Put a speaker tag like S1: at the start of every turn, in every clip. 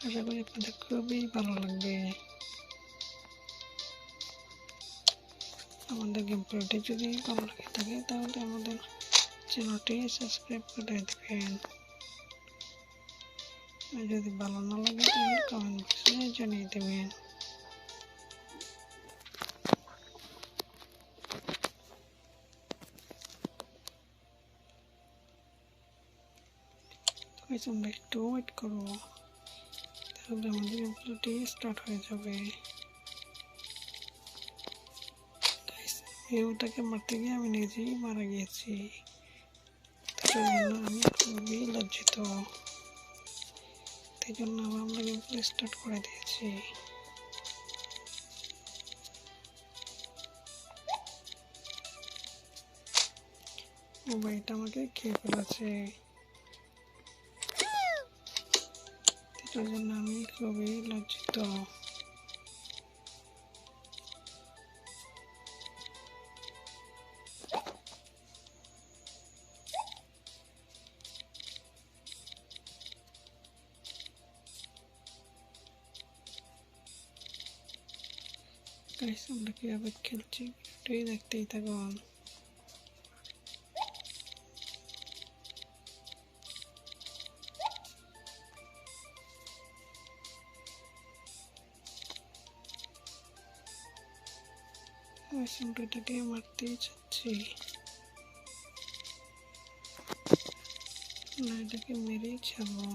S1: আশা করি আপনাদের খুবই ভালো লাগবে। আমাদের গেম প্লেটি যদি ভালো লাগে থাকে তাহলে আমাদের চ্যানেলটি সাবস্ক্রাইব করে দেবেন। আর যদি ভালো না লাগে তাহলে কমেন্ট বক্সে জানিয়ে দেবেন। আমরা একটু ওয়েট করবো, তাহলে আমাদের গেম প্লেটি স্টার্ট হয়ে যাবে। ওটাকে মারতে গিয়ে আমি নিজেই মারা গিয়েছি, তার জন্য আমি খুবই লজ্জিত। তাই জন্য আমরা গেম প্লে স্টার্ট করে দিয়েছি। মোবাইলটা আমাকে খেয়ে ফেলেছে, তার জন্য আমি খুবই লজ্জিত। আমরা কিভাবে খেলছি এটাই দেখতেই থাকুন। আমরা এটাকে মারতেই চাচ্ছি না, এটাকে মেরেই ছাড়বো।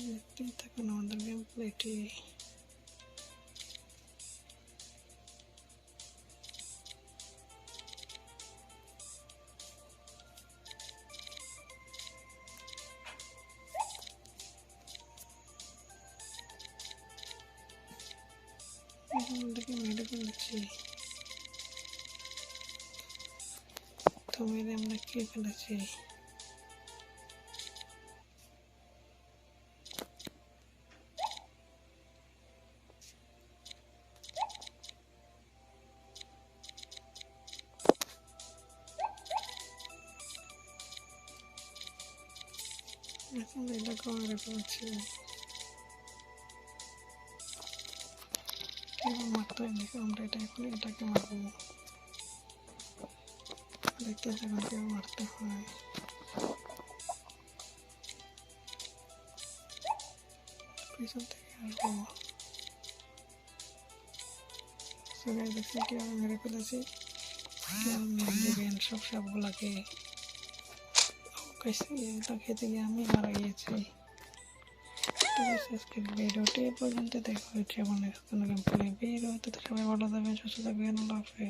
S1: দেখতেই থাকুন আমাদের গেম প্লেটি। আমাদেরকে মেরে ফেলেছি, তো মেরে আমরা খেয়ে ফেলেছি। এখন এটাকে মেরে ফেলেছি, মারতে হয় দেখো। আমরা এটা এখন এটাকে মারবো, দেখতে থাকুন কেউ মারতে হয়। পিছন থেকে আসবো, দেখছি কি আমি মেরে ফেলেছি। মেরে দেবেন সব সবগুলাকে। এটা খেতে গিয়ে আমি মারা গিয়েছি। আজকের ভিডিওটি এ পর্যন্ত দেখা হচ্ছে। মনে কোনো গেম প্লে বের হতে সবাই ভালো থাকবেন, সুস্থ থাকবেন। আল্লাহ হাফেজ।